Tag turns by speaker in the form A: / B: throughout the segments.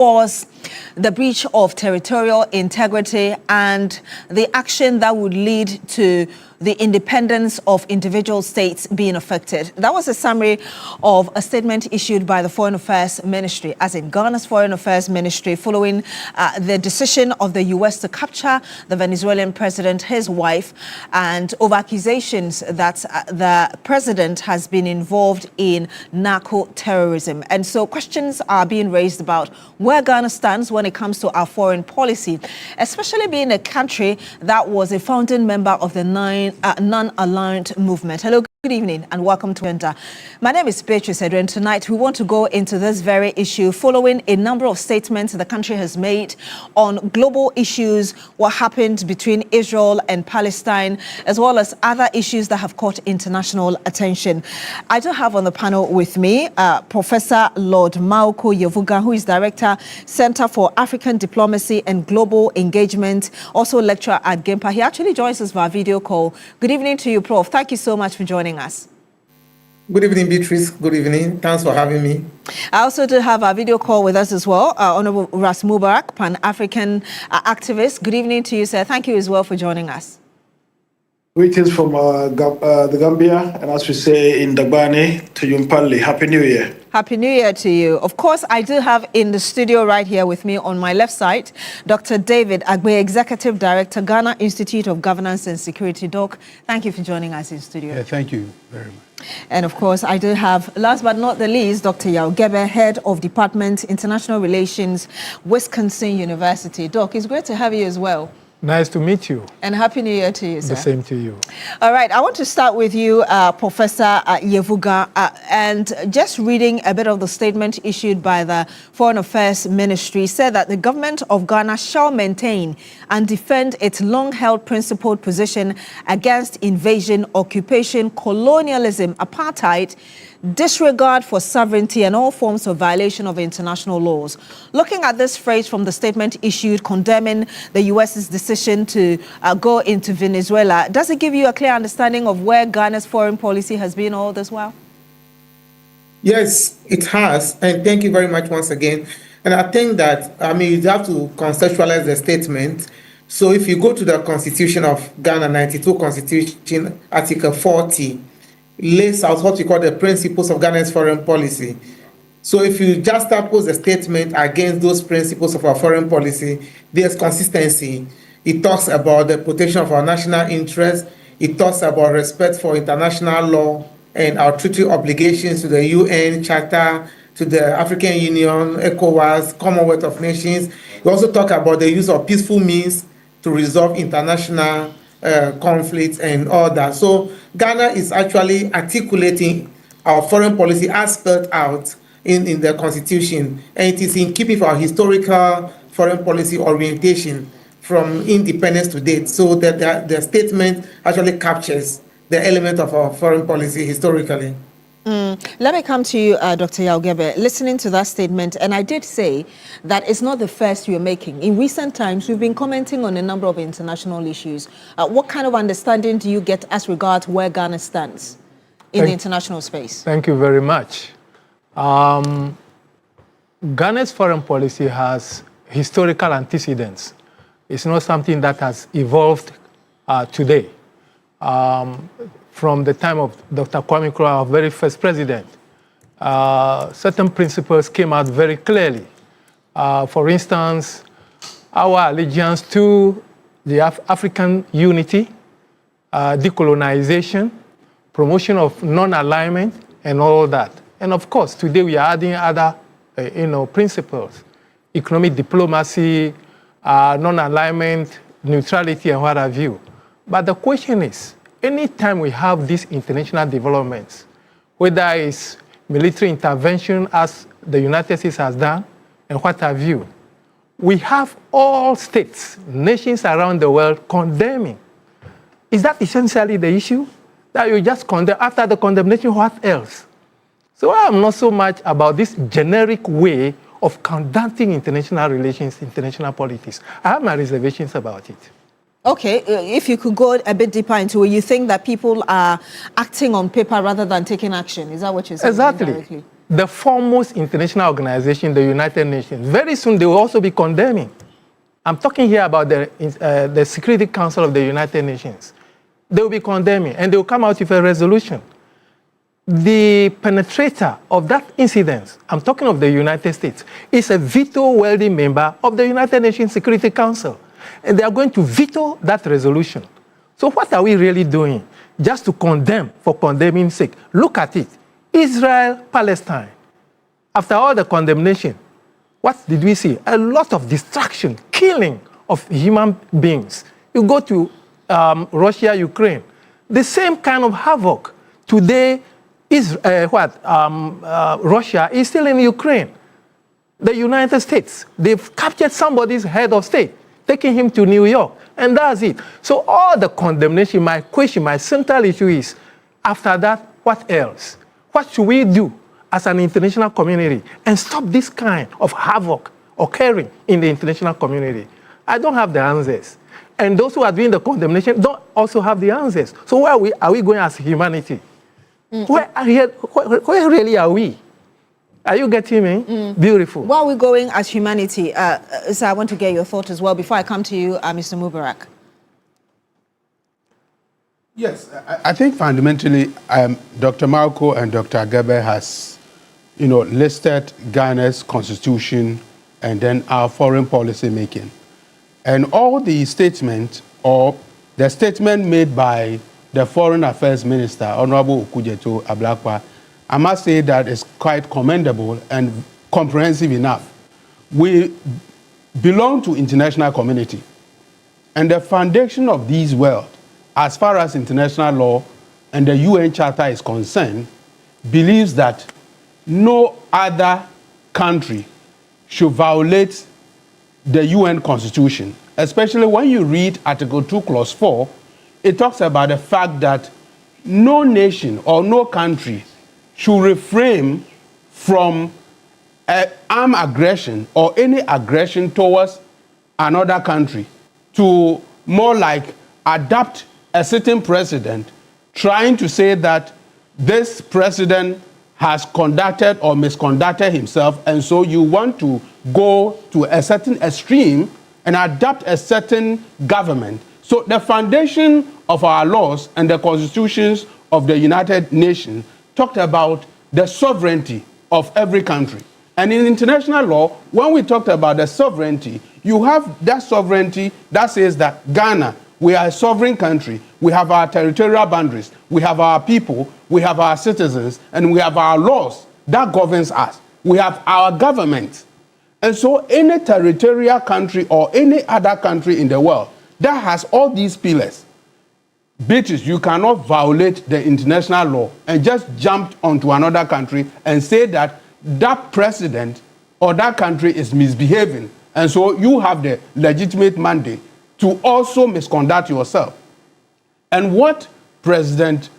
A: was the breach of territorial integrity and the action that would lead to the independence of individual states being affected. That was a summary of a statement issued by the Foreign Affairs Ministry, as in Ghana's Foreign Affairs Ministry, following the decision of the U.S. to capture the Venezuelan president, his wife, and over accusations that the president has been involved in narco-terrorism. And so questions are being raised about where Ghana stands when it comes to our foreign policy, especially being a country that was a founding member of the non-aligned movement. Hello, good evening, and welcome to Enter. My name is Beatrice Edwin. Tonight, we want to go into this very issue following a number of statements the country has made on global issues, what happened between Israel and Palestine, as well as other issues that have caught international attention. I do have on the panel with me Professor Lord Mauko Yevuga, who is Director, Center for African Diplomacy and Global Engagement, also lecturer at GIMPA. He actually joins us via video call. Good evening to you, Prof. Thank you so much for joining us.
B: Good evening, Beatrice. Good evening. Thanks for having me.
A: I also do have a video call with us as well, Honorable Ras Mubarak, Pan-African activist. Good evening to you, sir. Thank you as well for joining us.
C: Greetings from the Gambia, and as we say in Dagbani, to Yumpali. Happy New Year.
A: Happy New Year to you. Of course, I do have in the studio right here with me on my left side, Dr. David Agbe, Executive Director, Ghana Institute of Governance and Security. Doc, thank you for joining us in studio.
D: Yeah, thank you very much.
A: And of course, I do have, last but not the least, Dr. Yao Gebe, Head of Department, International Relations, Wisconsin University. Doc, it's great to have you as well.
D: Nice to meet you.
A: And Happy New Year to you, sir.
D: The same to you.
A: All right, I want to start with you, Professor Yevuga, and just reading a bit of the statement issued by the Foreign Affairs Ministry said that the government of Ghana shall maintain and defend its long-held principled position against invasion, occupation, colonialism, apartheid, disregard for sovereignty and all forms of violation of international laws. Looking at this phrase from the statement issued condemning the U.S.'s decision to go into Venezuela, does it give you a clear understanding of where Ghana's foreign policy has been all this while?
B: Yes, it has. And thank you very much once again. And I think that, you have to contextualize the statement. So if you go to the Constitution of Ghana, 92 Constitution, Article 40, lays out what we call the principles of Ghana's foreign policy. So if you just oppose a statement against those principles of our foreign policy, there's consistency. It talks about the protection of our national interests. It talks about respect for international law and our treaty obligations to the UN Charter, to the African Union, ECOWAS, Commonwealth of Nations. We also talk about the use of peaceful means to resolve international conflicts and all that. So Ghana is actually articulating our foreign policy as spelled out in the Constitution, and it is in keeping with our historical foreign policy orientation from independence to date. So that the statement actually captures the element of our foreign policy historically.
A: Let me come to you, Dr. Yao Gebe. Listening to that statement, and I did say that it's not the first you're making. In recent times, we've been commenting on a number of international issues. What kind of understanding do you get as regards where Ghana stands in the international space?
D: Thank you very much. Ghana's foreign policy has historical antecedents. It's not something that has evolved today. From the time of Dr. Kwame Nkrumah, our very first president, certain principles came out very clearly. For instance, our allegiance to the African unity, decolonization, promotion of non-alignment, and all that. And of course, today we are adding other principles: economic diplomacy, non-alignment, neutrality, and what have you. But the question is, anytime we have these international developments, whether it's military intervention as the United States has done, and what have you, we have all states, nations around the world condemning. Is that essentially the issue? That you just condemn, after the condemnation, what else? So I'm not so much about this generic way of conducting international relations, international politics. I have my reservations about it.
A: Okay, if you could go a bit deeper into it, you think that people are acting on paper rather than taking action. Is that what you're saying?
D: Exactly. the foremost international organization, the United Nations. Very soon they will also be condemning. I'm talking here about the Security Council of the United Nations. They will be condemning, and they will come out with a resolution. The penetrator of that incident, I'm talking of the United States, is a veto-wielding member of the United Nations Security Council. And they are going to veto that resolution. So what are we really doing? Just to condemn for condemning sake. Look at it. Israel, Palestine. After all the condemnation, what did we see? A lot of destruction, killing of human beings. You go to Russia, Ukraine, the same kind of havoc. Today, Russia is still in Ukraine. The United States, they've captured somebody's head of state, taking him to New York, and that's it. So all the condemnation, my question, my central issue is, after that, what else? What should we do as an international community and stop this kind of havoc occurring in the international community? I don't have the answers. And those who are doing the condemnation don't also have the answers. So where are we going as humanity? Where really are we? Are you getting me? Beautiful.
A: Where are we going as humanity? So I want to get your thought as well before I come to you, Mr. Mubarak.
E: Yes, I think fundamentally, Dr. Marco and Dr. Agebe has, listed Ghana's constitution and then our foreign policy making. And all the statements, or the statement made by the Foreign Affairs Minister, Honorable Okujeto Ablakwa, I must say that it's quite commendable and comprehensive enough. We belong to international community, and the foundation of this world, as far as international law and the UN Charter is concerned, believes that no other country should violate the UN Constitution, especially when you read Article 2, Clause 4, it talks about the fact that no nation or no country should refrain from armed aggression or any aggression towards another country to more like adopt a certain president, trying to say that this president has conducted or misconducted himself, and so you want to go to a certain extreme and adopt a certain government. So the foundation of our laws and the constitutions of the United Nations talked about the sovereignty of every country. And in international law, when we talked about the sovereignty, you have that sovereignty that says that Ghana, we are a sovereign country. We have our territorial boundaries. We have our people. We have our citizens. And we have our laws that governs us. We have our government. And so any territorial country or any other country in the world that has all these pillars, British, you cannot violate the international law and just jump onto another country and say that that president or that country is misbehaving. And so you have the legitimate mandate to also misconduct yourself. And what President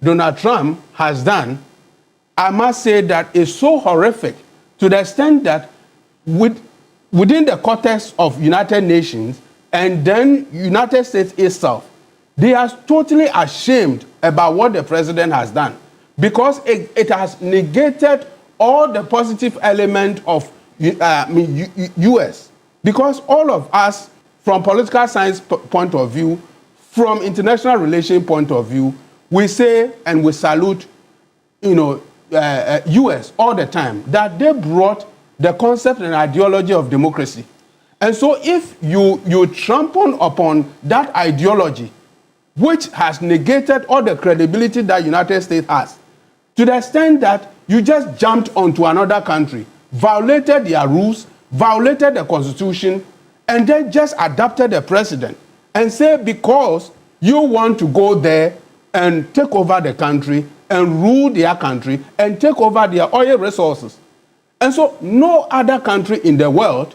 E: Donald Trump has done, I must say that is so horrific to the extent that within the context of United Nations and then United States itself, they are totally ashamed about what the president has done because it has negated all the positive element of U.S. Because all of us, from political science point of view, from international relation point of view, we say and we salute, U.S. all the time that they brought the concept and ideology of democracy. And so if you trample upon that ideology, which has negated all the credibility that United States has, to the extent that you just jumped onto another country, violated their rules, violated the constitution, and then just adopted the president and say because you want to go there and take over the country and rule their country and take over their oil resources. And so no other country in the world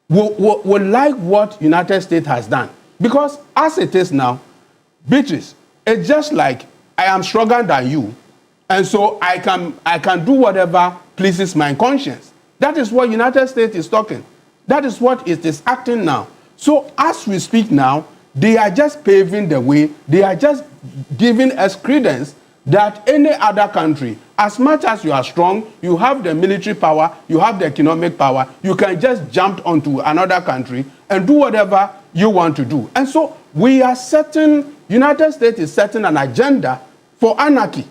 E: will like what United States has done. Because as it is now, Beatrice, it's just like I am stronger than you, and so I can do whatever pleases my conscience. That is what United States is talking. That is what it is acting now. So as we speak now, they are just paving the way. They are just giving us credence that any other country, as much as you are strong, you have the military power, you have the economic power, you can just jump onto another country and do whatever you want to do. And so we are setting, United States is setting an agenda for anarchy.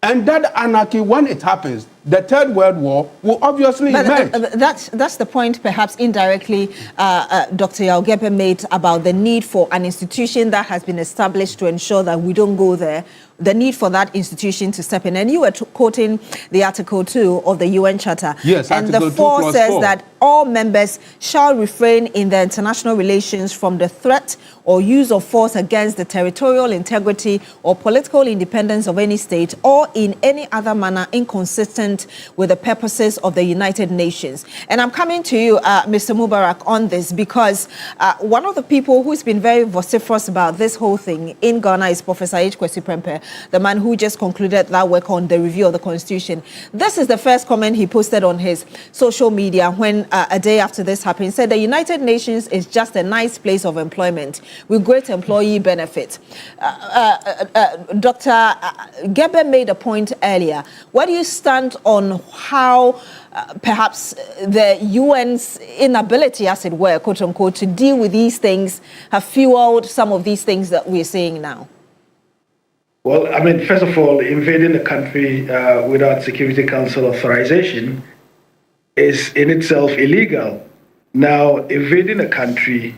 E: And that anarchy, when it happens, the Third World War will obviously emerge.
A: That's the point, perhaps indirectly, Dr. Yaugebe made about the need for an institution that has been established to ensure that we don't go there, the need for that institution to step in. And you were quoting the Article 2 of the UN Charter.
E: Yes,
A: and
E: Article
A: the 4 says
E: 4.
A: that all members shall refrain in their international relations from the threat or use of force against the territorial integrity or political independence of any state or in any other manner inconsistent with the purposes of the United Nations. And I'm coming to you, Mr. Mubarak, on this because one of the people who's been very vociferous about this whole thing in Ghana is Professor H. Kwesi Prempeh, the man who just concluded that work on the review of the Constitution. This is the first comment he posted on his social media when a day after this happened. He said the United Nations is just a nice place of employment with great employee benefit. Dr. Gebe made a point earlier. Where do you stand on how perhaps the UN's inability, as it were, quote unquote, to deal with these things have fueled some of these things that we're seeing now?
C: Well, I mean, first of all, invading a country without Security Council authorization is in itself illegal. Now, invading a country,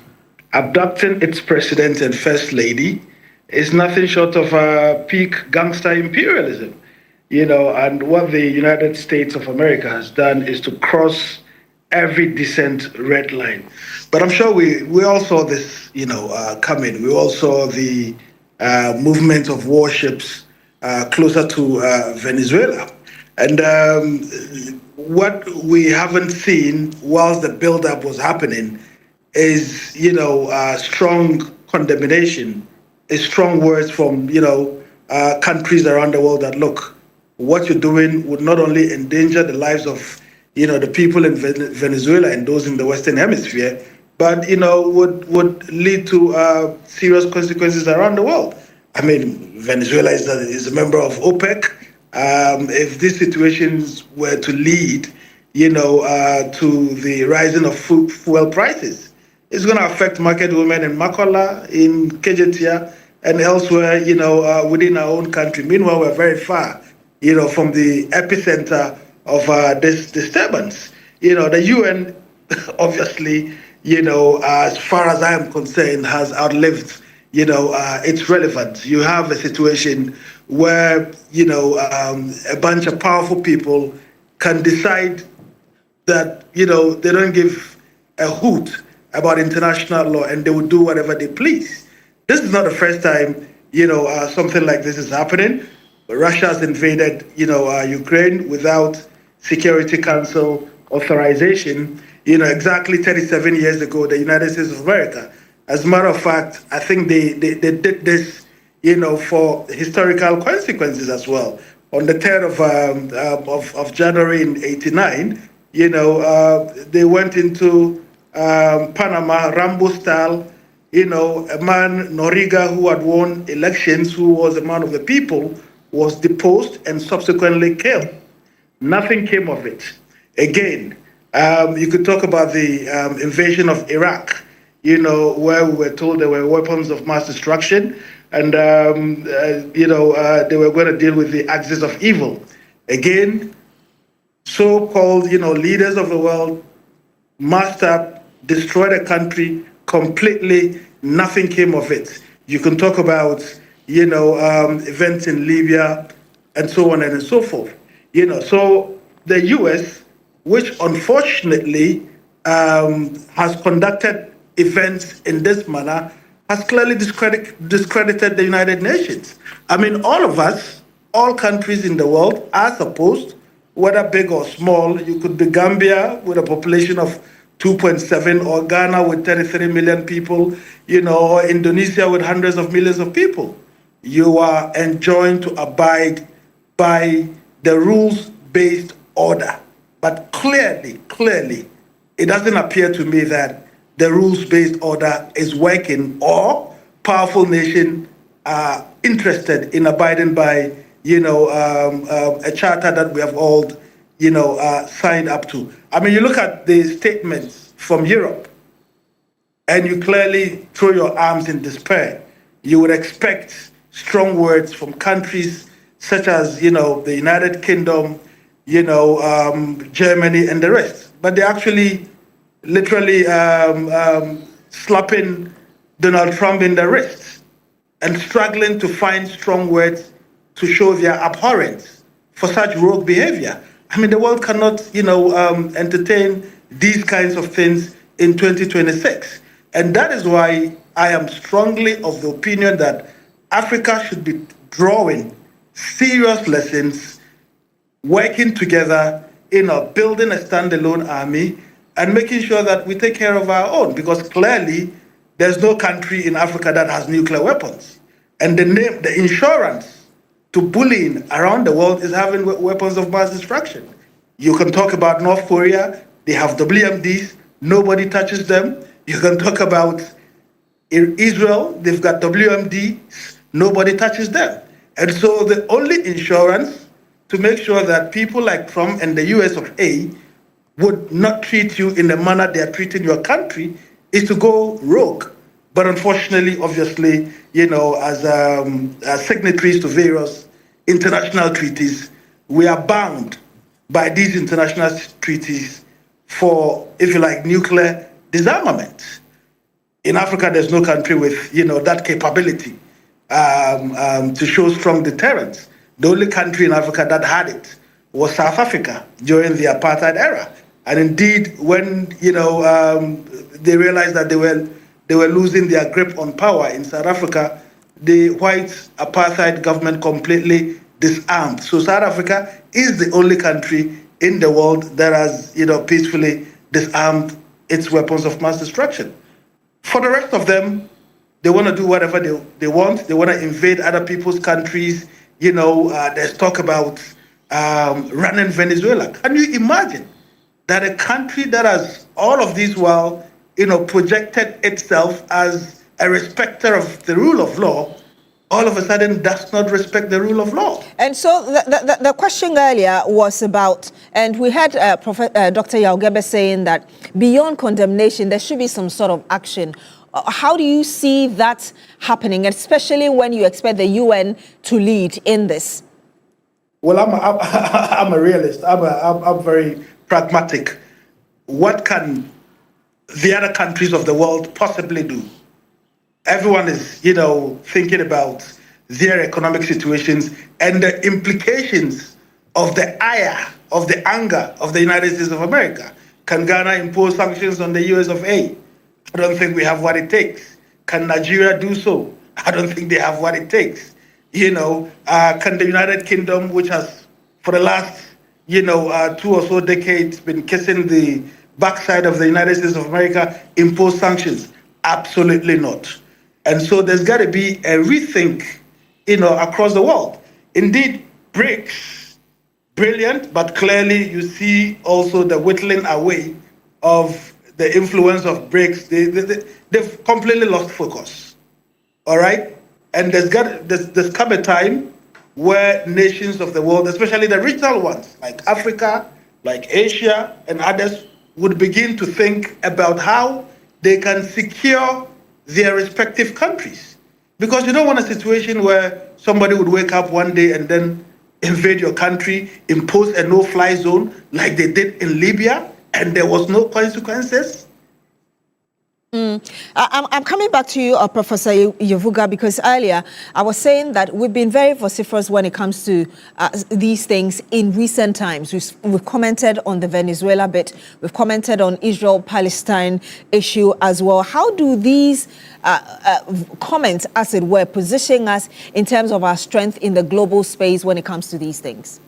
C: abducting its president and first lady is nothing short of peak gangster imperialism. You know, and what the United States of America has done is to cross every decent red line. But I'm sure we all saw this, coming. We all saw the movement of warships closer to Venezuela. And what we haven't seen whilst the buildup was happening is, strong condemnation, is strong words from, countries around the world that, look, what you're doing would not only endanger the lives of, the people in Venezuela and those in the Western Hemisphere, but, would lead to serious consequences around the world. I mean, Venezuela is a member of OPEC. If these situations were to lead, to the rising of fuel prices, it's going to affect market women in Makola, in Kejetia, and elsewhere, within our own country. Meanwhile, we're very far, from the epicenter of this disturbance. The UN, obviously, as far as I am concerned, has outlived, its relevance. You have a situation where, a bunch of powerful people can decide that, they don't give a hoot about international law and they will do whatever they please. This is not the first time, something like this is happening. Russia has invaded, Ukraine without Security Council authorization, exactly 37 years ago, the United States of America. As a matter of fact, I think they did this, for historical consequences as well. On the 3rd of January in '89, they went into Panama, Rambo style. A man, Noriega, who had won elections, who was a man of the people, was deposed and subsequently killed. Nothing came of it. Again, you could talk about the invasion of Iraq, where we were told there were weapons of mass destruction and, they were going to deal with the axis of evil. Again, so-called, leaders of the world massed up, destroyed a country completely. Nothing came of it. You can talk about, events in Libya and so on and so forth. So the U.S., which unfortunately has conducted events in this manner, has clearly discredited the United Nations. I mean, all of us, all countries in the world are supposed, whether big or small, you could be Gambia with a population of 2.7, or Ghana with 33 million people, or Indonesia with hundreds of millions of people. You are enjoined to abide by the rules-based order. But clearly, it doesn't appear to me that the rules-based order is working, or powerful nations are interested in abiding by a charter that we have all, signed up to. I mean, you look at the statements from Europe, and you clearly throw your arms in despair. You would expect strong words from countries such as, the United Kingdom, Germany, and the rest. But they're actually literally slapping Donald Trump in the wrist and struggling to find strong words to show their abhorrence for such rogue behavior. I mean, the world cannot, entertain these kinds of things in 2026. And that is why I am strongly of the opinion that Africa should be drawing serious lessons, working together, building a standalone army, and making sure that we take care of our own, because clearly there's no country in Africa that has nuclear weapons. And the insurance to bullying around the world is having weapons of mass destruction. You can talk about North Korea, they have WMDs, nobody touches them. You can talk about Israel, they've got WMDs, nobody touches them. And so the only insurance to make sure that people like Trump and the US of A would not treat you in the manner they are treating your country is to go rogue. But unfortunately, obviously, as signatories to various international treaties, we are bound by these international treaties for, if you like, nuclear disarmament. In Africa, there's no country with, that capability to show strong deterrence. The only country in Africa that had it was South Africa during the apartheid era. And indeed, when they realized that they were losing their grip on power in South Africa, the white apartheid government completely disarmed. So South Africa is the only country in the world that has peacefully disarmed its weapons of mass destruction. For the rest of them, they want to do whatever they want. They want to invade other people's countries. There's talk about running Venezuela. Can you imagine that a country that has all of these while, projected itself as a respecter of the rule of law, all of a sudden does not respect the rule of law?
A: And so the question earlier was about, and we had Dr. Yaugebe saying that beyond condemnation, there should be some sort of action. How do you see that happening, especially when you expect the UN to lead in this?
C: Well, I'm a realist. I'm very pragmatic. What can the other countries of the world possibly do? Everyone is, thinking about their economic situations and the implications of the ire, of the anger of the United States of America. Can Ghana impose sanctions on the US of A? I don't think we have what it takes. Can Nigeria do so? I don't think they have what it takes. Can the United Kingdom, which has for the last, 2 or so decades been kissing the backside of the United States of America, impose sanctions? Absolutely not. And so there's got to be a rethink, across the world. Indeed, BRICS, brilliant, but clearly you see also the whittling away of the influence of BRICS. They've completely lost focus. All right? And there's come a time where nations of the world, especially the regional ones, like Africa, like Asia, and others, would begin to think about how they can secure their respective countries. Because you don't want a situation where somebody would wake up one day and then invade your country, impose a no-fly zone like they did in Libya, and there was no consequences.
A: I'm coming back to you, Professor Yavuga, because earlier I was saying that we've been very vociferous when it comes to these things in recent times. We've commented on the Venezuela bit. We've commented on Israel-Palestine issue as well. How do these comments, as it were, position us in terms of our strength in the global space when it comes to these things?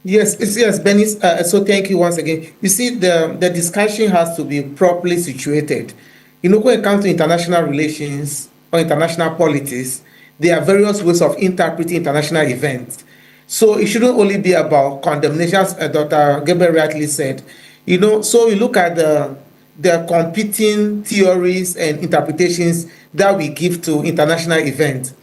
B: Yes, Benny. So thank you once again. You see, the discussion has to be properly situated. When it comes to international relations or international politics, there are various ways of interpreting international events. So it shouldn't only be about condemnation, as Dr. Gabriel rightly said. So you look at the competing theories and interpretations that we give to international events.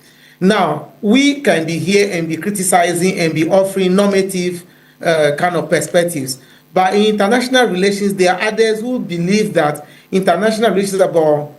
B: Now, we can be here and be criticizing and be offering normative kind of perspectives. But in international relations, there are others who believe that international relations is about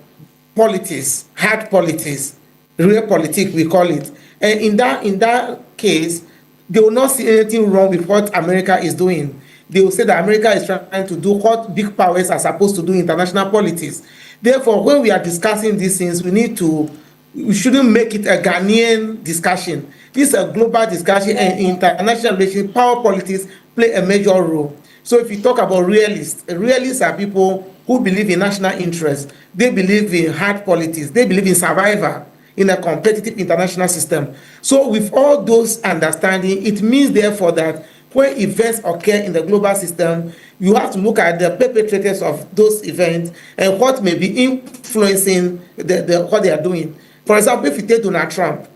B: politics, hard politics, real politics, we call it. And in that case, they will not see anything wrong with what America is doing. They will say that America is trying to do what big powers are supposed to do in international politics. Therefore, when we are discussing these things, we shouldn't make it a Ghanaian discussion. This is a global discussion, and in international relations, power politics play a major role. So if you talk about realists are people who believe in national interest. They believe in hard politics. They believe in survival in a competitive international system. So with all those understanding, it means therefore that when events occur in the global system, you have to look at the perpetrators of those events and what may be influencing what they are doing. For example, if you take Donald Trump,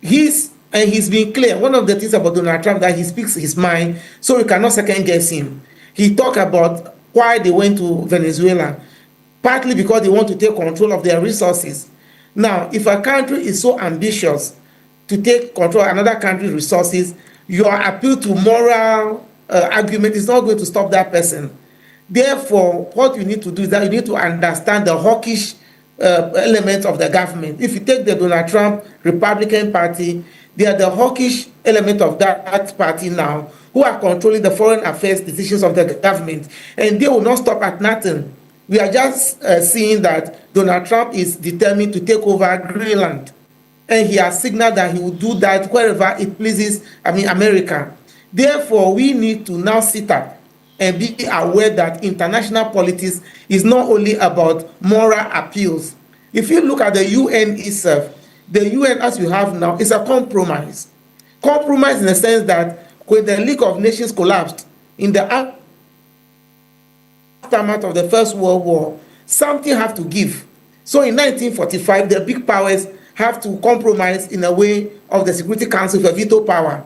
B: he's been clear. One of the things about Donald Trump that he speaks his mind, so you cannot second guess him. He talked about why they went to Venezuela, partly because they want to take control of their resources. Now, if a country is so ambitious to take control of another country's resources, your appeal to moral argument is not going to stop that person. Therefore, what you need to do is that you need to understand the hawkish elements of the government. If you take the Donald Trump Republican Party, they are the hawkish element of that party now, who are controlling the foreign affairs decisions of the government, and they will not stop at nothing. We are just seeing that Donald Trump is determined to take over Greenland, and he has signaled that he will do that wherever it pleases, America. Therefore, we need to now sit up and be aware that international politics is not only about moral appeals. If you look at the UN itself, the UN as we have now is a compromise. Compromise in the sense that when the League of Nations collapsed in the aftermath of the First World War, something have to give. So in 1945, the big powers have to compromise in a way of the Security Council for veto power.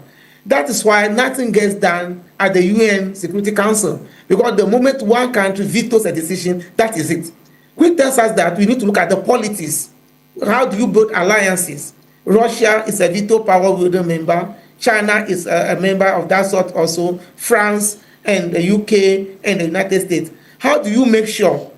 B: That is why nothing gets done at the UN Security Council, because the moment one country vetoes a decision, that is it. Which tells us that we need to look at the politics. How do you build alliances? Russia is a veto power wielding member. China is a member of that sort also. France and the UK and the United States. How do you make sure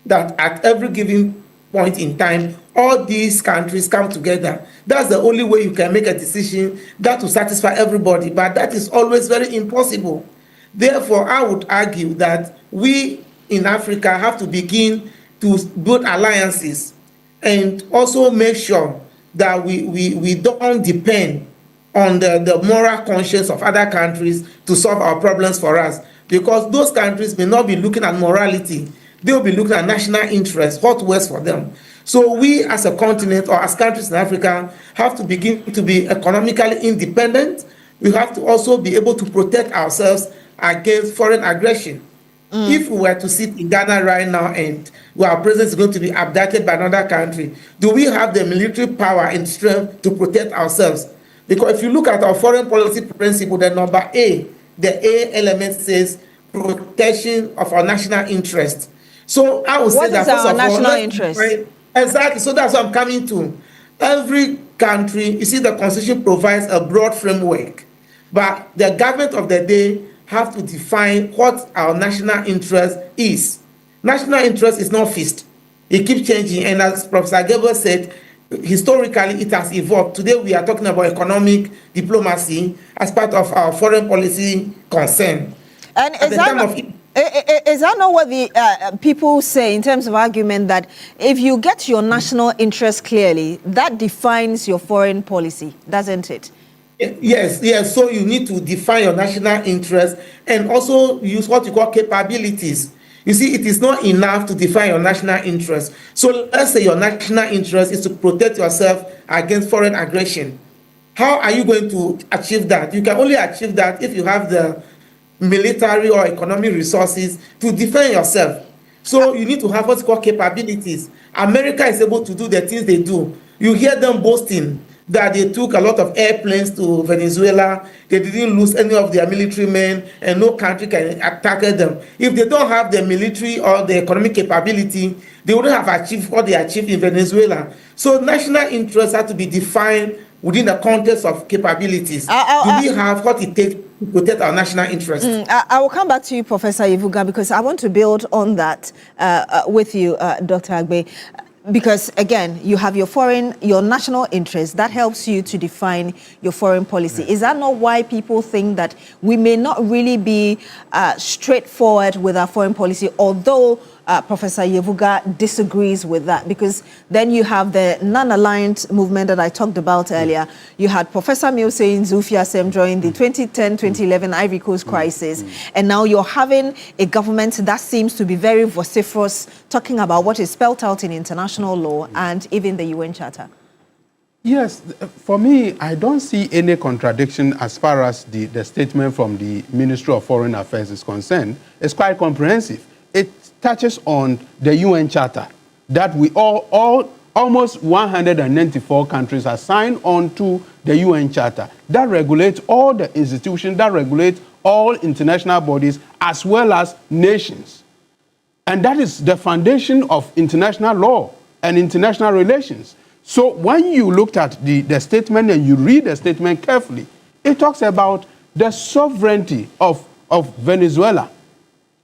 B: that at every given point in time, all these countries come together? That's the only way you can make a decision that will satisfy everybody, but that is always very impossible. Therefore, I would argue that we in Africa have to begin to build alliances and also make sure that we don't depend on the moral conscience of other countries to solve our problems for us, because those countries may not be looking at morality. They will be looking at national interest, what works for them. So we as a continent or as countries in Africa have to begin to be economically independent. We have to also be able to protect ourselves against foreign aggression. If we were to sit in Ghana right now and our president is going to be abducted by another country, do we have the military power and strength to protect ourselves? Because if you look at our foreign policy principle, the number A, the A element says protection of our national interest. So I would say that
A: first of all, national interest?
B: Exactly. So that's what I'm coming to. Every country, you see, the Constitution provides a broad framework, but the government of the day have to define what our national interest is. National interest is not fixed. It keeps changing. And as Professor Gabriel said, historically it has evolved. Today we are talking about economic diplomacy as part of our foreign policy concern.
A: And is that not what the people say in terms of argument, that if you get your national interest clearly, that defines your foreign policy, doesn't it?
B: Yes. So you need to define your national interest and also use what you call capabilities. You see, it is not enough to define your national interest. So let's say your national interest is to protect yourself against foreign aggression. How are you going to achieve that? You can only achieve that if you have the military or economic resources to defend yourself. So you need to have what's called capabilities. America is able to do the things they do. You hear them boasting that they took a lot of airplanes to Venezuela. They didn't lose any of their military men, and no country can attack them. If they don't have the military or the economic capability, they wouldn't have achieved what they achieved in Venezuela. So national interests have to be defined within the context of capabilities. Do we have what it takes to protect our national interests?
A: I will come back to you, Professor Yevuga, because I want to build on that with you, Dr. Agbe. Because again, you have your national interest that helps you to define your foreign policy. Is that not why people think that we may not really be straightforward with our foreign policy, although Professor Yevuga disagrees with that? Because then you have the non-aligned movement that I talked about earlier. You had Professor Mill saying Zulfi Assem during the 2010-2011 Ivory Coast crisis. And now you're having a government that seems to be very vociferous, talking about what is spelled out in international law and even the UN Charter.
E: Yes, for me, I don't see any contradiction as far as the statement from the Ministry of Foreign Affairs is concerned. It's quite comprehensive. It touches on the UN Charter that we almost 194 countries are signed on to the UN Charter that regulates all the institutions, that regulates all international bodies as well as nations. And that is the foundation of international law and international relations. So when you looked at the statement and you read the statement carefully, it talks about the sovereignty of Venezuela.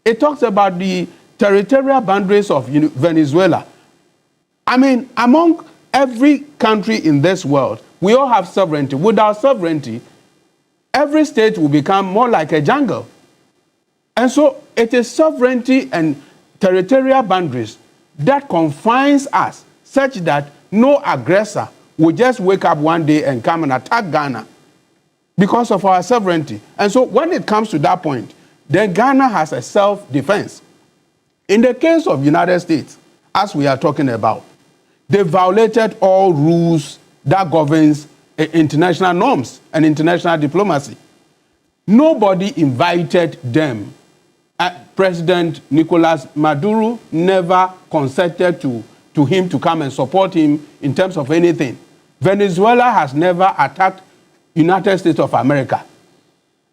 E: It talks about the territorial boundaries of Venezuela. I mean, among every country in this world, we all have sovereignty. Without sovereignty, every state will become more like a jungle. And so it is sovereignty and territorial boundaries that confines us such that no aggressor will just wake up one day and come and attack Ghana because of our sovereignty. And so when it comes to that point, then Ghana has a self-defense. In the case of United States, as we are talking about, they violated all rules that governs international norms and international diplomacy. Nobody invited them. President Nicolas Maduro never consented to him to come and support him in terms of anything. Venezuela has never attacked United States of America.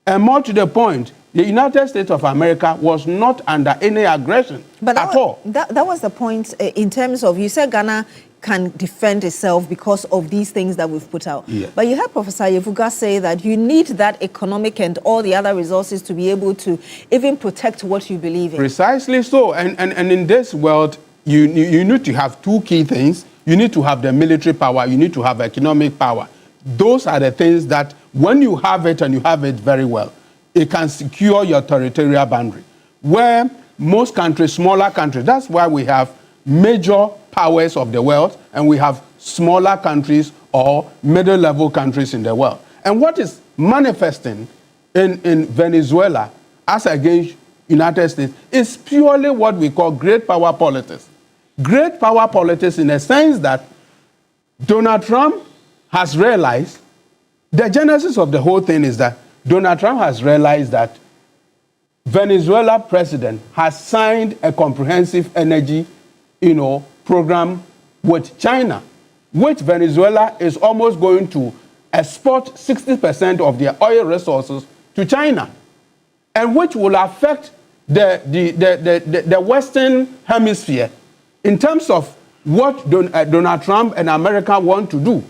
E: And more to the point, the United States of America was not under any aggression at all.
A: That was the point in terms of, you said Ghana can defend itself because of these things that we've put out.
E: Yeah.
A: But you heard Professor Yevuga say that you need that economic and all the other resources to be able to even protect what you believe in.
E: Precisely so. And in this world, you need to have two key things. You need to have the military power. You need to have economic power. Those are the things that when you have it and you have it very well, it can secure your territorial boundary. Where most countries, smaller countries, that's why we have major powers of the world and we have smaller countries or middle-level countries in the world. And what is manifesting in Venezuela as against United States is purely what we call great power politics. Great power politics in the sense that Donald Trump has realized, the genesis of the whole thing is that Donald Trump has realized that Venezuela president has signed a comprehensive energy, program with China, which Venezuela is almost going to export 60% of their oil resources to China, and which will affect the Western Hemisphere in terms of what Donald Trump and America want to do.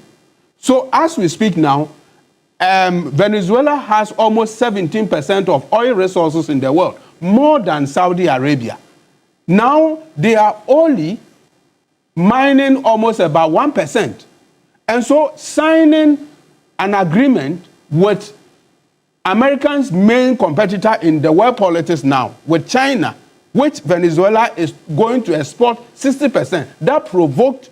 E: So as we speak now, Venezuela has almost 17% of oil resources in the world, more than Saudi Arabia. Now they are only mining almost about 1%. And so signing an agreement with America's main competitor in the world politics now, with China, which Venezuela is going to export 60%, that provoked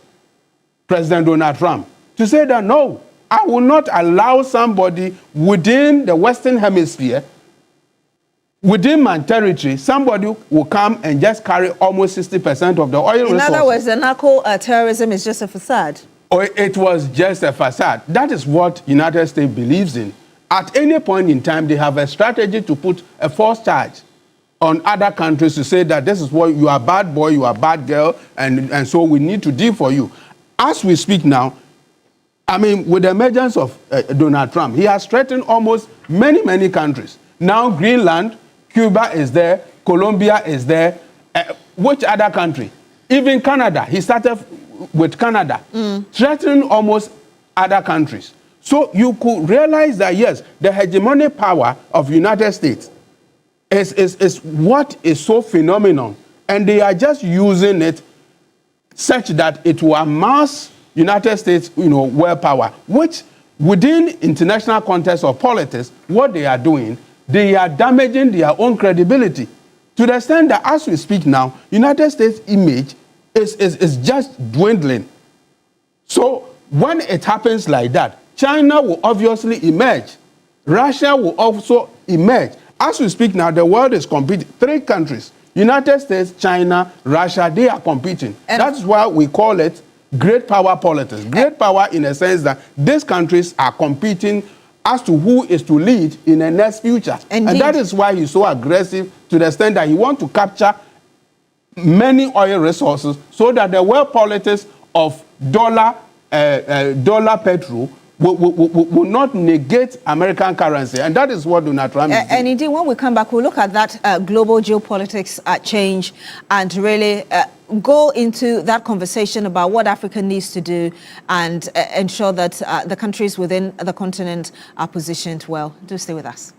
E: President Donald Trump to say that, no, I will not allow somebody within the Western Hemisphere, within my territory, somebody will come and just carry almost 60% of the oil resources.
A: In other words, the narco-terrorism is just a facade.
E: Or it was just a facade. That is what United States believes in. At any point in time, they have a strategy to put a false charge on other countries to say that this is what you are a bad boy, you are a bad girl, and so we need to deal for you. As we speak now, I mean, with the emergence of Donald Trump, he has threatened almost many countries. Now Greenland, Cuba is there, Colombia is there. Which other country? Even Canada. He started with Canada, threatening almost other countries. So you could realize that, yes, the hegemonic power of United States is what is so phenomenal. And they are just using it such that it will amass United States, world power, which within international context of politics, what they are doing, they are damaging their own credibility. To the extent that as we speak now, United States image is just dwindling. So when it happens like that, China will obviously emerge. Russia will also emerge. As we speak now, the world is competing. 3 countries, United States, China, Russia, they are competing. And that's why we call it great power politics. Great power in a sense that these countries are competing as to who is to lead in the next future. Indeed. And that is why he's so aggressive to the extent that he wants to capture many oil resources so that the world politics of dollar petrol will not negate American currency. And that is what Donald Trump is doing.
A: And indeed, when we come back, we'll look at that global geopolitics change and really go into that conversation about what Africa needs to do and ensure that the countries within the continent are positioned well. Do stay with us.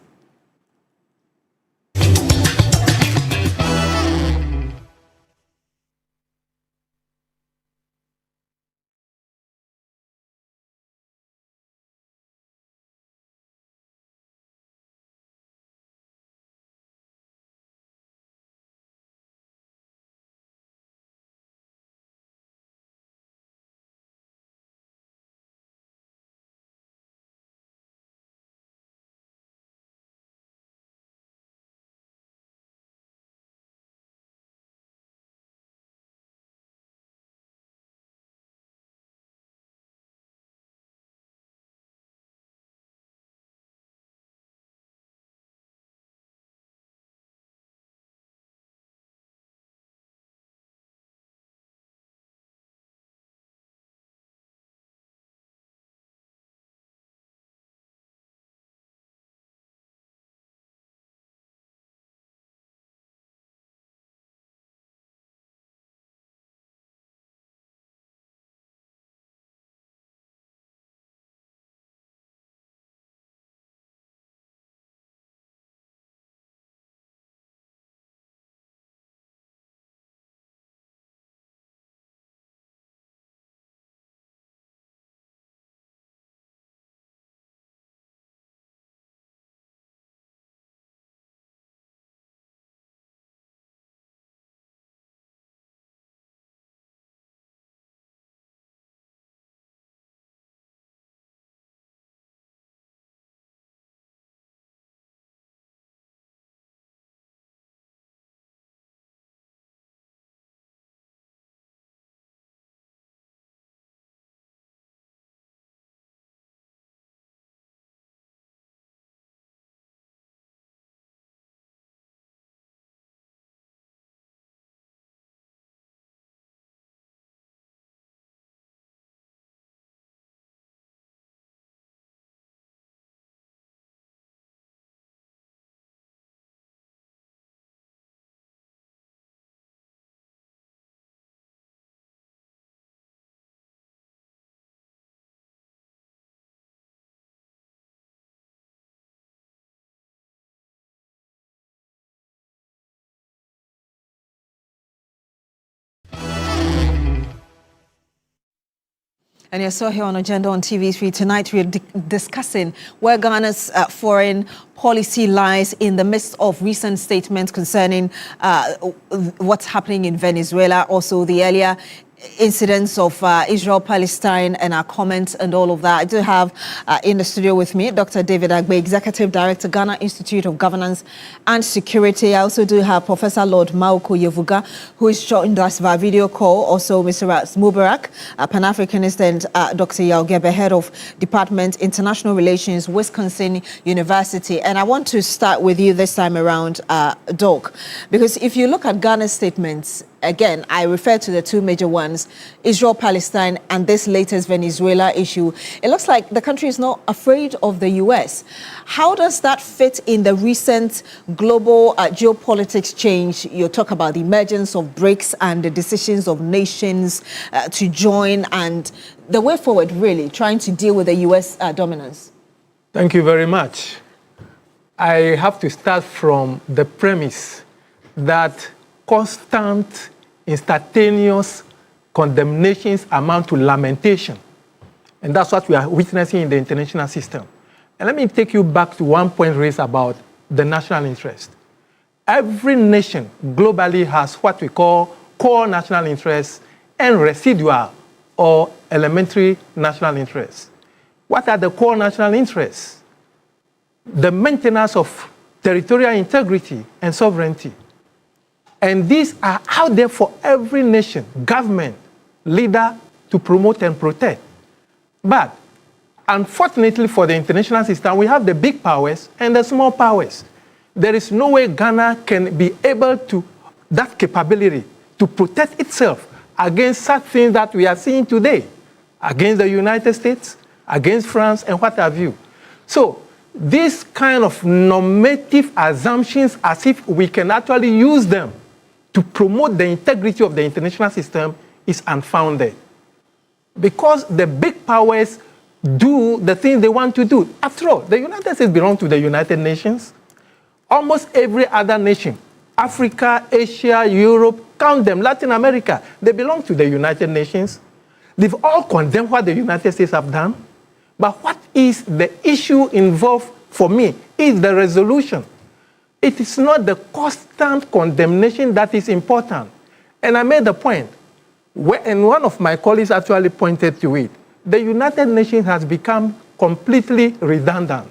A: And you're still here on Agenda on TV3. Tonight we're discussing where Ghana's foreign policy lies in the midst of recent statements concerning what's happening in Venezuela, also the earlier incidents of Israel-Palestine and our comments and all of that. I do have in the studio with me Dr. David Agbe, Executive Director, Ghana Institute of Governance and Security. I also do have Professor Lord Mauko Yevuga, who is joined us via video call. Also, Mr. Ras Mubarak, Pan-Africanist, and Dr. Yaugebe, Head of Department, International Relations, Wisconsin University. And I want to start with you this time around, Doc, because if you look at Ghana's statements, again, I refer to the two major ones, Israel-Palestine and this latest Venezuela issue. It looks like the country is not afraid of the U.S. How does that fit in the recent global geopolitics change? You talk about the emergence of BRICS and the decisions of nations to join and the way forward, really, trying to deal with the U.S. Dominance.
D: Thank you very much. I have to start from the premise that constant, instantaneous condemnations amount to lamentation. And that's what we are witnessing in the international system. And let me take you back to one point raised about the national interest. Every nation globally has what we call core national interests and residual or elementary national interests. What are the core national interests? The maintenance of territorial integrity and sovereignty. And these are out there for every nation, government, leader to promote and protect. But unfortunately for the international system, we have the big powers and the small powers. There is no way Ghana can be able to, that capability to protect itself against such things that we are seeing today, against the United States, against France, and what have you. So these kind of normative assumptions as if we can actually use them to promote the integrity of the international system is unfounded. Because the big powers do the things they want to do. After all, the United States belongs to the United Nations. Almost every other nation, Africa, Asia, Europe, count them, Latin America, they belong to the United Nations. They've all condemned what the United States have done. But what is the issue involved for me is the resolution. It is not the constant condemnation that is important. And I made the point, and one of my colleagues actually pointed to it. The United Nations has become completely redundant.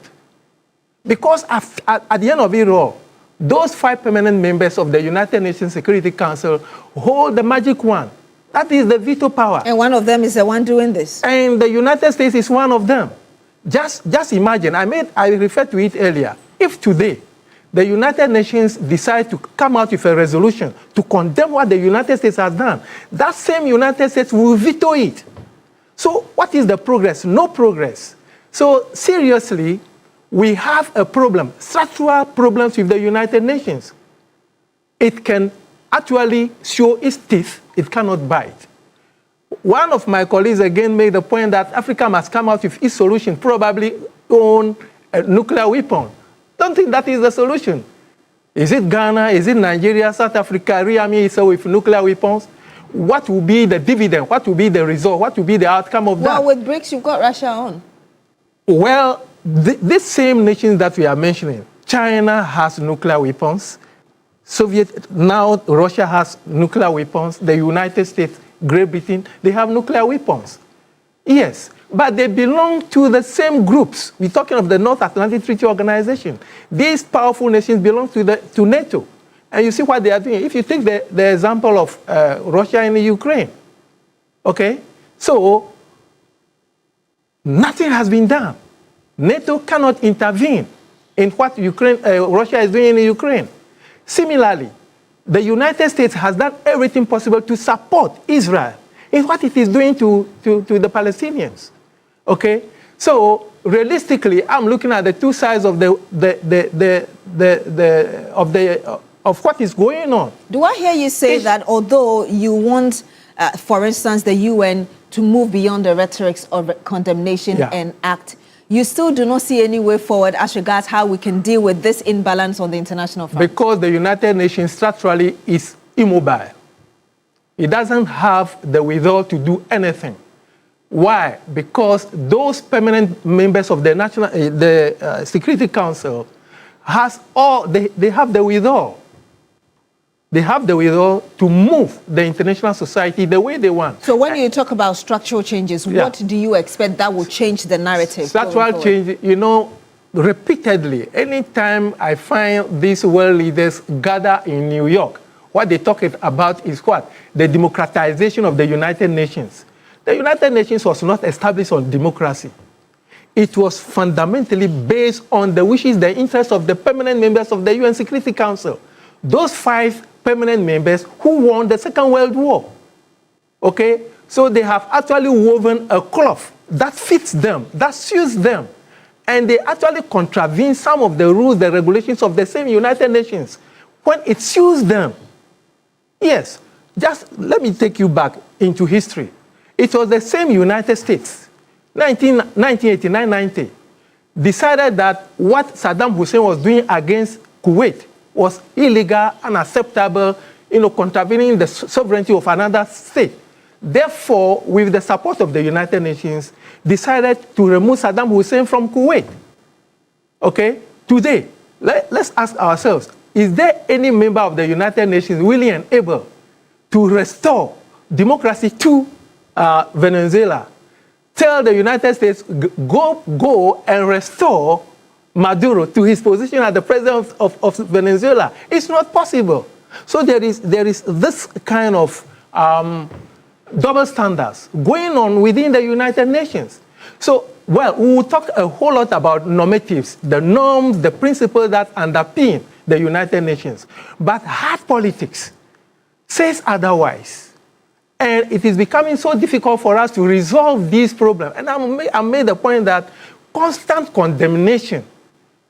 D: Because at the end of it all, those 5 permanent members of the United Nations Security Council hold the magic wand. That is the veto power.
A: And one of them is the one doing this.
D: And the United States is one of them. Just imagine, I referred to it earlier. If today the United Nations decide to come out with a resolution to condemn what the United States has done, that same United States will veto it. So what is the progress? No progress. So seriously, we have a problem, structural problems with the United Nations. It can actually show its teeth, it cannot bite. One of my colleagues again made the point that Africa must come out with its solution, probably own a nuclear weapon. Don't think that is the solution. Is it Ghana? Is it Nigeria, South Africa, rearming itself with nuclear weapons? What will be the dividend? What will be the result? What will be the outcome of that?
A: Well, with BRICS, you've got Russia on.
D: Well, these same nations that we are mentioning, China has nuclear weapons. Now Russia has nuclear weapons. The United States, Great Britain, they have nuclear weapons. Yes, but they belong to the same groups. We're talking of the North Atlantic Treaty Organization. These powerful nations belong to NATO. And you see what they are doing. If you take the example of Russia and Ukraine, okay? So, nothing has been done. NATO cannot intervene in what Russia is doing in Ukraine. Similarly, the United States has done everything possible to support Israel in what it is doing to the Palestinians. Okay? So realistically, I'm looking at the two sides of of what is going on.
A: Do I hear you say that although you want, for instance, the UN to move beyond the rhetorics of condemnation and act, you still do not see any way forward as regards how we can deal with this imbalance on the international front?
D: Because the United Nations structurally is immobile. It doesn't have the wherewithal to do anything. Why? Because those permanent members of the Security Council they have the wherewithal. They have the wherewithal to move the international society the way they want.
A: So when you talk about structural changes, what do you expect that will change the narrative?
D: Structural change, repeatedly, anytime I find these world leaders gather in New York, what they talk about is what? The democratization of the United Nations. The United Nations was not established on democracy. It was fundamentally based on the wishes, the interests of the permanent members of the UN Security Council. Those 5 permanent members who won the Second World War. Okay? So they have actually woven a cloth that fits them, that suits them. And they actually contravene some of the rules, the regulations of the same United Nations when it suits them. Yes, just let me take you back into history. It was the same United States, 1989-90, decided that what Saddam Hussein was doing against Kuwait was illegal, unacceptable, contravening the sovereignty of another state. Therefore, with the support of the United Nations, decided to remove Saddam Hussein from Kuwait. Okay? Today, let's ask ourselves, is there any member of the United Nations willing and able to restore democracy to Venezuela? Tell the United States, go and restore Maduro to his position as the president of Venezuela. It's not possible. So there is this kind of double standards going on within the United Nations. So, well, we will talk a whole lot about normatives, the norms, the principles that underpin the United Nations. But hard politics says otherwise. And it is becoming so difficult for us to resolve these problems. And I made the point that constant condemnation,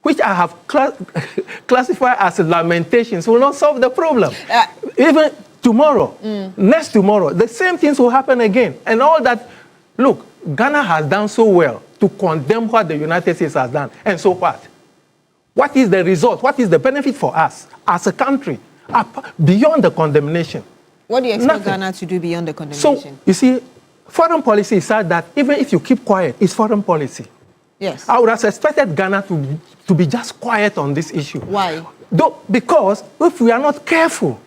D: which I have classified as lamentations, will not solve the problem. Even tomorrow, next tomorrow, the same things will happen again. And all that, look, Ghana has done so well to condemn what the United States has done. And so what? What is the result? What is the benefit for us as a country beyond the condemnation?
A: What do you expect
D: Nothing.
A: Ghana to do beyond the condemnation?
D: So, you see, foreign policy is such that even if you keep quiet, it's foreign policy.
A: Yes.
D: I would have expected Ghana to be just quiet on this issue.
A: Why?
D: Because if we are not careful,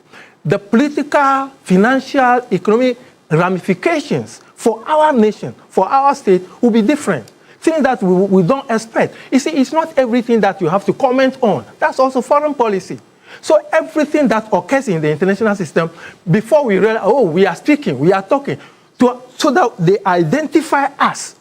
D: the political, financial, economic ramifications for our nation, for our state, will be different. Things that we don't expect. You see, it's not everything that you have to comment on. That's also foreign policy. So everything that occurs in the international system, before we realize, we are speaking, we are talking, so that they identify us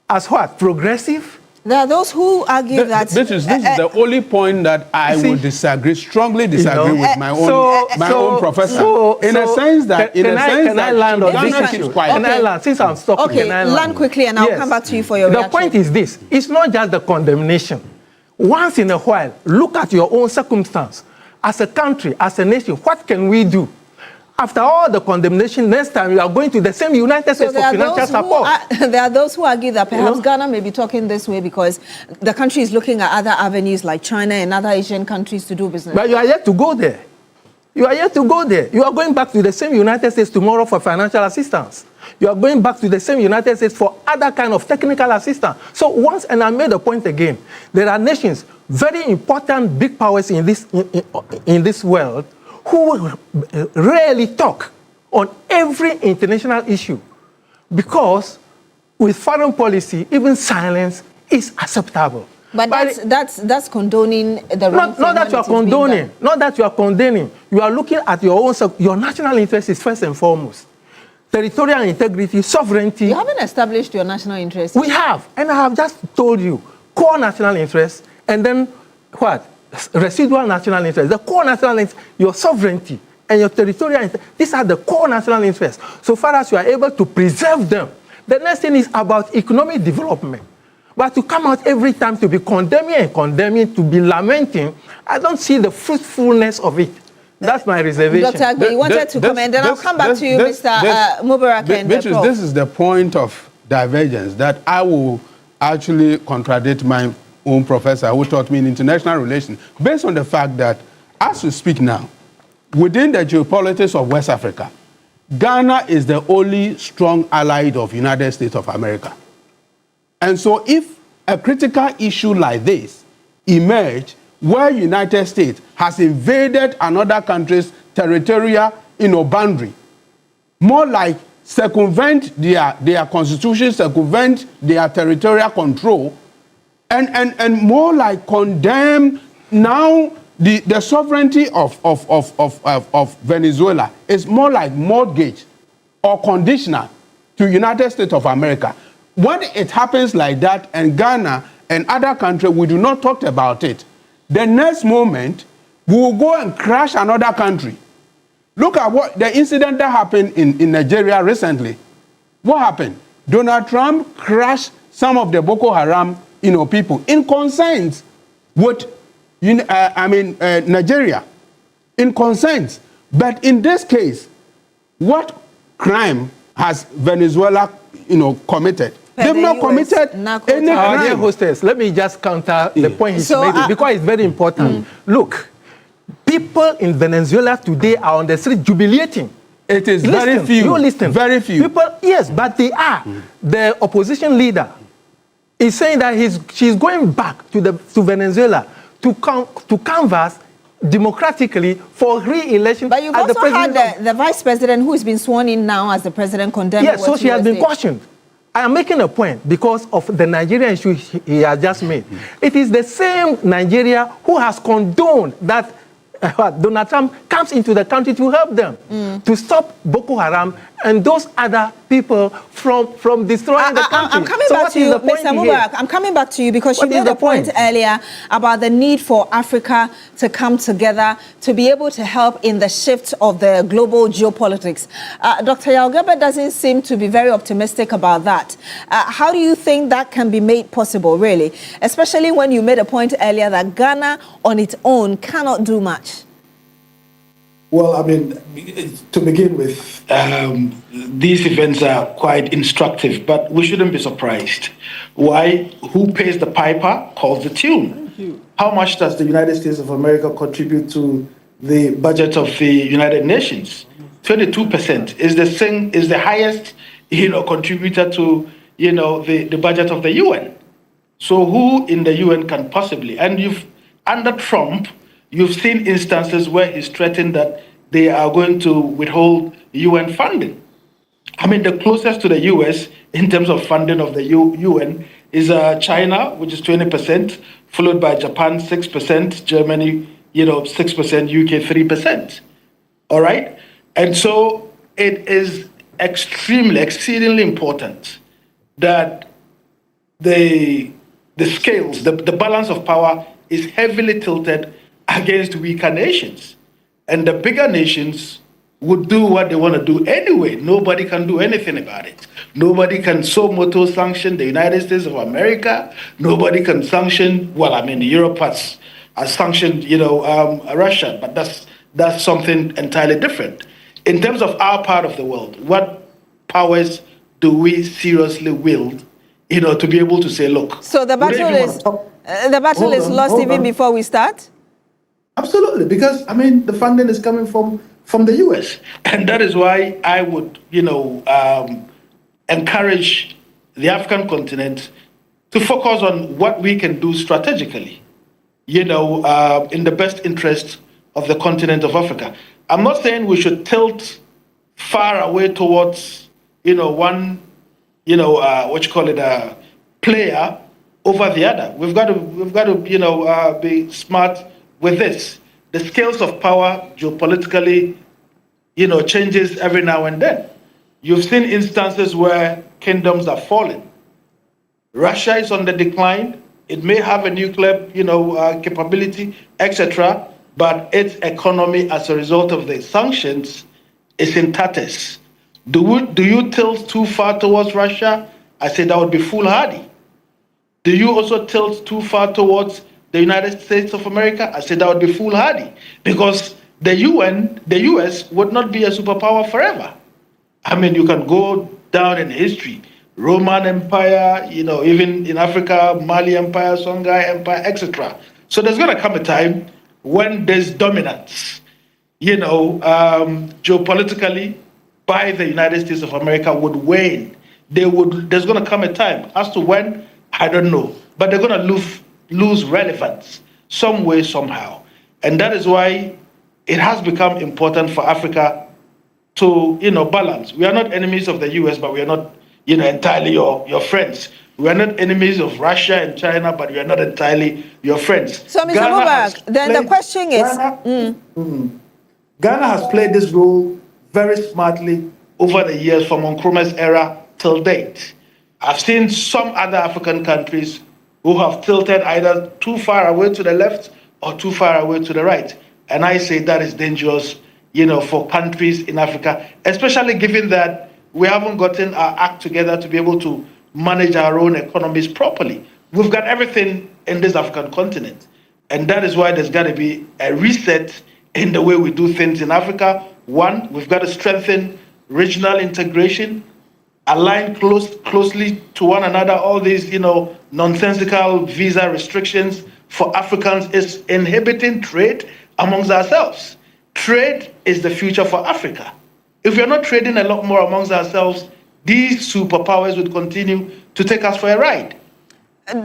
D: as what? Progressive?
A: There are those who argue that...
E: This is the only point that I would strongly disagree with my own professor. In a sense that
D: Can I land on this issue? Can I land? Since I'm stopping,
A: okay,
D: can I land?
A: Land quickly and I'll come back to you for your reaction.
D: The point is this. It's not just the condemnation. Once in a while, look at your own circumstance. As a country, as a nation, what can we do? After all the condemnation, next time you are going to the same United States for financial support.
A: There are those who argue that perhaps Ghana may be talking this way because the country is looking at other avenues like China and other Asian countries to do business.
D: But you are yet to go there. You are yet to go there. You are going back to the same United States tomorrow for financial assistance. You are going back to the same United States for other kind of technical assistance. So once, and I made the point again, there are nations, very important big powers in this world, who rarely talk on every international issue because with foreign policy, even silence is acceptable.
A: But that's condoning the wrong thing.
D: Not that you are condoning. Not that you are condemning. You are looking at your own. Your national interest is first and foremost. Territorial integrity, sovereignty.
A: You haven't established your national interest.
D: We have, and I have just told you, core national interest, and then what? Residual national interest. The core national interest, your sovereignty and your territorial interest, these are the core national interests. So far as you are able to preserve them, the next thing is about economic development. But to come out every time to be condemning, to be lamenting, I don't see the fruitfulness of it. That's my reservation.
A: Dr. Agbe, you wanted to comment, then I'll come back to you, Mr. Mubarak and Prof.
E: This is the point of divergence that I will actually contradict my own professor who taught me in international relations, based on the fact that, as we speak now, within the geopolitics of West Africa, Ghana is the only strong ally of United States of America. And so if a critical issue like this emerge where United States has invaded another country's territorial boundary, more like circumvent their constitution, circumvent their territorial control, and more like condemn now the sovereignty of Venezuela is more like mortgage or conditional to United States of America. When it happens like that, and Ghana and other countries, we do not talk about it, the next moment we will go and crash another country Look at what the incident that happened in Nigeria recently. What happened? Donald Trump crushed some of the Boko Haram, people in consent with, Nigeria, in consent. But in this case, what crime has Venezuela, committed? They've not committed any
D: Our dear
E: crime.
D: hostess, let me just counter the point he's made because it's very important. Look, people in Venezuela today are on the street jubilating.
E: It is very few.
D: You listen.
E: Very few.
D: People, yes, but they are. The opposition leader is saying that she's going back to Venezuela to canvass democratically for re-election.
A: But you've also had the vice president who has been sworn in now as the president condemned.
D: Yes, so she has been cautioned. I am making a point because of the Nigerian issue he has just made. It is the same Nigeria who has condoned that Donald Trump comes into the country to help them, to stop Boko Haram and those other people from destroying the country.
A: I'm coming back to you, Mr. Mubarak. I'm coming back to you because you made a point earlier about the need for Africa to come together to be able to help in the shift of the global geopolitics. Dr. Yaugebe doesn't seem to be very optimistic about that. How do you think that can be made possible, really? Especially when you made a point earlier that Ghana on its own cannot do much.
C: Well, I mean, to begin with, these events are quite instructive, but we shouldn't be surprised. Why? Who pays the piper calls the tune. How much does the United States of America contribute to the budget of the United Nations? 22% is the highest, contributor to, the budget of the UN. So who in the UN can possibly? And under Trump, you've seen instances where he's threatened that they are going to withhold UN funding. I mean, the closest to the US in terms of funding of the UN is China, which is 20%, followed by Japan, 6%, Germany, 6%, UK, 3%. All right? And so it is exceedingly important that the scales, the balance of power is heavily tilted against weaker nations. And the bigger nations would do what they want to do anyway. Nobody can do anything about it. Nobody can so moto sanction the United States of America. Nobody can sanction, Europe has sanctioned, Russia, but that's something entirely different. In terms of our part of the world, what powers do we seriously wield, to be able to say, look.
A: So the battle is lost even before we start?
C: Absolutely, because the funding is coming from the US, and that is why I would, encourage the African continent to focus on what we can do strategically, in the best interest of the continent of Africa. I'm not saying we should tilt far away towards, one, player over the other. We've got to, be smart with this. The scales of power geopolitically, changes every now and then. You've seen instances where kingdoms are falling. Russia is on the decline. It may have a nuclear, capability, etc., but its economy, as a result of the sanctions, is in tatters. Do you tilt too far towards Russia? I say that would be foolhardy. Do you also tilt too far towards the United States of America? I say that would be foolhardy, because the US would not be a superpower forever. You can go down in history, Roman Empire, even in Africa, Mali Empire, Songhai Empire, etc. So there's going to come a time when there's dominance, geopolitically, by the United States of America would wane. There's going to come a time. As to when, I don't know. But they're going to lose relevance some way, somehow. And that is why it has become important for Africa to, balance. We are not enemies of the US, but we are not, entirely your friends. We are not enemies of Russia and China, but we are not entirely your friends.
A: So, Mr. Mubarak, then the question is...
C: Ghana has played this role very smartly over the years, from Nkrumah's era till date. I've seen some other African countries who have tilted either too far away to the left or too far away to the right. And I say that is dangerous, for countries in Africa, especially given that we haven't gotten our act together to be able to manage our own economies properly. We've got everything in this African continent. And that is why there's got to be a reset in the way we do things in Africa. One, we've got to strengthen regional integration, align closely to one another. All these, nonsensical visa restrictions for Africans is inhibiting trade amongst ourselves. Trade is the future for Africa. If we're not trading a lot more amongst ourselves, these superpowers would continue to take us for a ride.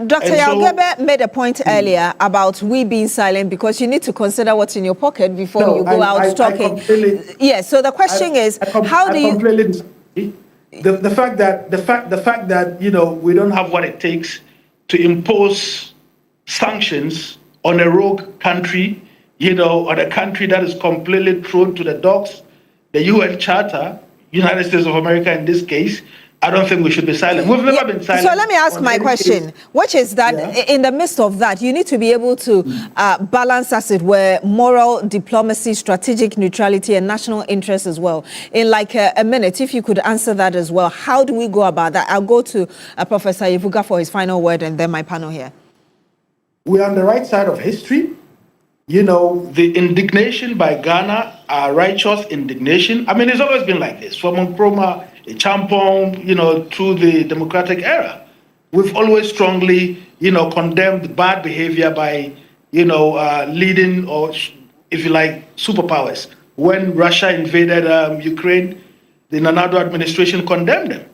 A: Dr. Yalgebe made a point earlier about we being silent because you need to consider what's in your pocket before you go out talking. Yes. So the question is, how do you?
C: The fact that we don't have what it takes to impose sanctions on a rogue country, on a country that is completely thrown to the dogs, the UN Charter, United States of America in this case. I don't think we should be silent. We've never been silent.
A: So let me ask my question, which is that in the midst of that, you need to be able to balance, as it were, moral diplomacy, strategic neutrality, and national interest as well. In like a minute, if you could answer that as well, how do we go about that? I'll go to Professor Yevuga for his final word and then my panel here.
C: We're on the right side of history. The indignation by Ghana, our righteous indignation. I mean, it's always been like this. From Nkrumah, Champong, through the democratic era. We've always strongly, condemned bad behavior by, leading or, if you like, superpowers. When Russia invaded Ukraine, the Nanado administration condemned them.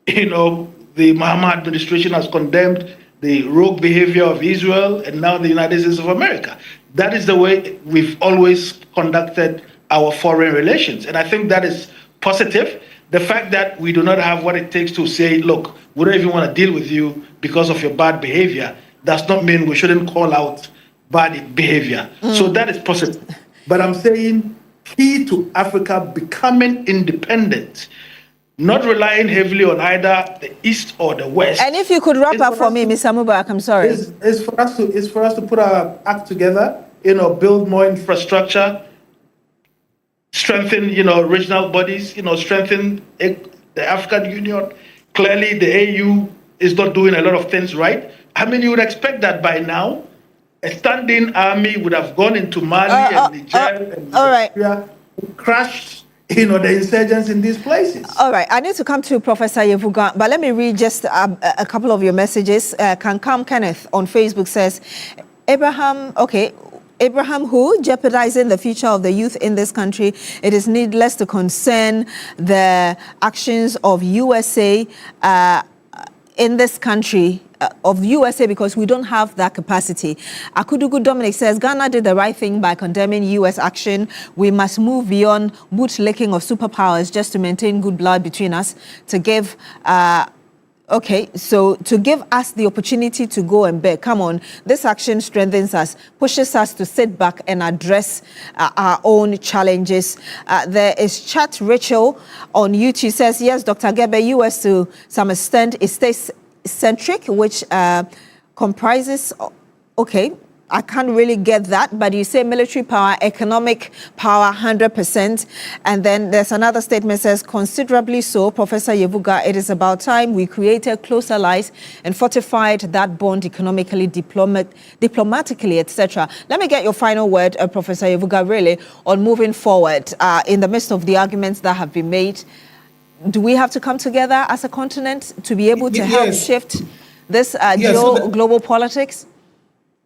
C: The Mahama administration has condemned the rogue behavior of Israel and now the United States of America. That is the way we've always conducted our foreign relations. And I think that is positive. The fact that we do not have what it takes to say, look, we don't even want to deal with you because of your bad behavior, does not mean we shouldn't call out bad behavior. So that is positive. But I'm saying key to Africa becoming independent, not relying heavily on either the East or the West.
A: And if you could wrap up for me, Mr. Mubarak, I'm sorry.
C: It's for us to put our act together, build more infrastructure, strengthen, regional bodies, strengthen the African Union. Clearly, the AU is not doing a lot of things right. I mean, you would expect that by now, a standing army would have gone into Mali and Niger and Nigeria, crashed, the insurgents in these places.
A: All right, I need to come to Professor Yevuga, but let me read just a couple of your messages. Kankam Kenneth on Facebook says, Abraham who jeopardizing the future of the youth in this country. It is needless to concern the actions of USA in this country, of USA, because we don't have that capacity. Akudugu Dominic says, Ghana did the right thing by condemning US action. We must move beyond bootlicking of superpowers just to maintain good blood between us, to give to give us the opportunity to go and beg. Come on, this action strengthens us, pushes us to sit back and address our own challenges. There is Chat Rachel on YouTube says, yes, Dr. Gebe, US to some extent is state-centric, which comprises, I can't really get that, but you say military power, economic power, 100%. And then there's another statement says, considerably so, Professor Yevuga, it is about time we created close allies and fortified that bond economically, diplomatically, etc. Let me get your final word, Professor Yevuga, really, on moving forward in the midst of the arguments that have been made. Do we have to come together as a continent to be able to help shift this global politics?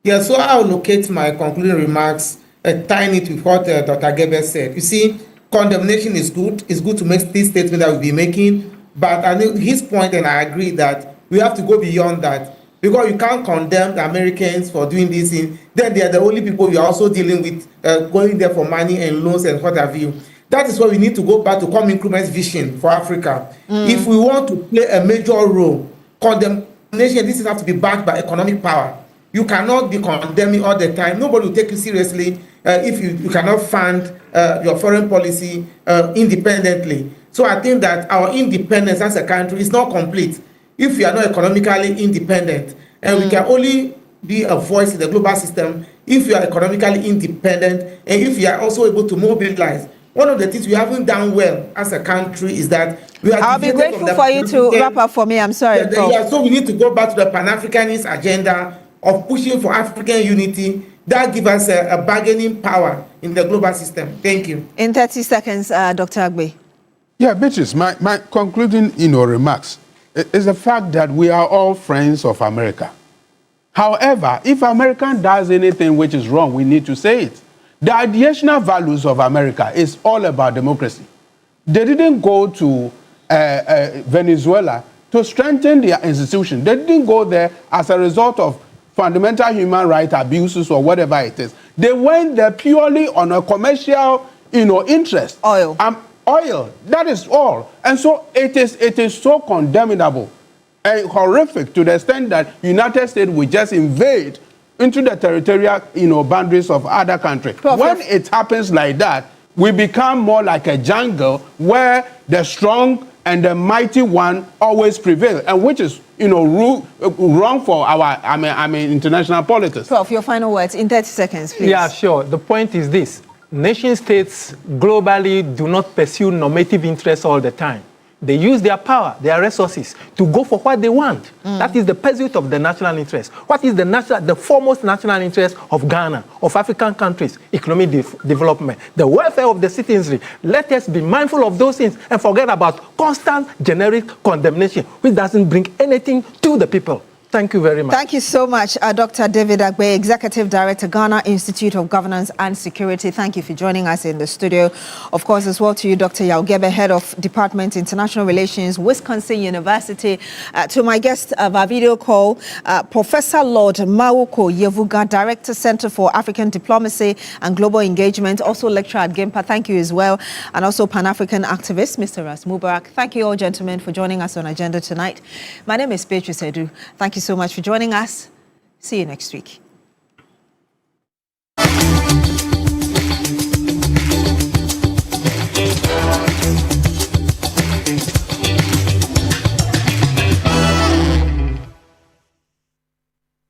B: Yeah, so I'll locate my concluding remarks, tying it with what Dr. Gebe said. You see, condemnation is good. It's good to make this statement that we'll be making. But I know his point, and I agree that we have to go beyond that. Because you can't condemn the Americans for doing this. Then they are the only people you're also dealing with, going there for money and loans and what have you. That is why we need to go back to Kwame Nkrumah's vision for Africa. If we want to play a major role, condemnation, this has to be backed by economic power. You cannot be condemning all the time. Nobody will take you seriously if you cannot fund your foreign policy independently. So I think that our independence as a country is not complete if we are not economically independent. And we can only be a voice in the global system if we are economically independent and if we are also able to mobilize one of the things we haven't done well as a country is that we are
A: I'll be
B: deviated from
A: grateful
B: the
A: for you to
B: Pan-African-
A: wrap up for me. I'm sorry.
B: Yeah, so we need to go back to the Pan-Africanist agenda of pushing for African unity that gives us a bargaining power in the global system. Thank you.
A: In 30 seconds, Dr. Agbe.
E: Yeah, Beatrice, my concluding remarks is the fact that we are all friends of America. However, if America does anything which is wrong, we need to say it. The ideational values of America is all about democracy. They didn't go to Venezuela to strengthen their institution. They didn't go there as a result of fundamental human rights abuses or whatever it is. They went there purely on a commercial, interest.
A: Oil.
E: Oil. That is all. And so it is so condemnable and horrific to the extent that United States will just invade into the territorial, boundaries of other countries. When it happens like that, we become more like a jungle where the strong and the mighty one always prevail, and which is, wrong for our, international politics.
A: Prof, your final words in 30 seconds, please.
D: Yeah, sure. The point is this. Nation states globally do not pursue normative interests all the time. They use their power, their resources to go for what they want. That is the pursuit of the national interest. What is the foremost national interest of Ghana, of African countries? Economic development, the welfare of the citizenry. Let us be mindful of those things and forget about constant generic condemnation, which doesn't bring anything to the people. Thank you very much.
A: Thank you so much, Dr. David Agbe, Executive Director, Ghana Institute of Governance and Security. Thank you for joining us in the studio. Of course, as well to you, Dr. Yaw Gebe, Head of Department, International Relations, Wisconsin University. To my guest of our video call, Professor Lord Mawoko Yevuga, Director, Center for African Diplomacy and Global Engagement, also lecturer at GIMPA. Thank you as well. And also Pan-African activist, Mr. Ras Mubarak. Thank you all, gentlemen, for joining us on Agenda tonight. My name is Beatrice Edu. Thank you so much for joining us. See you next week.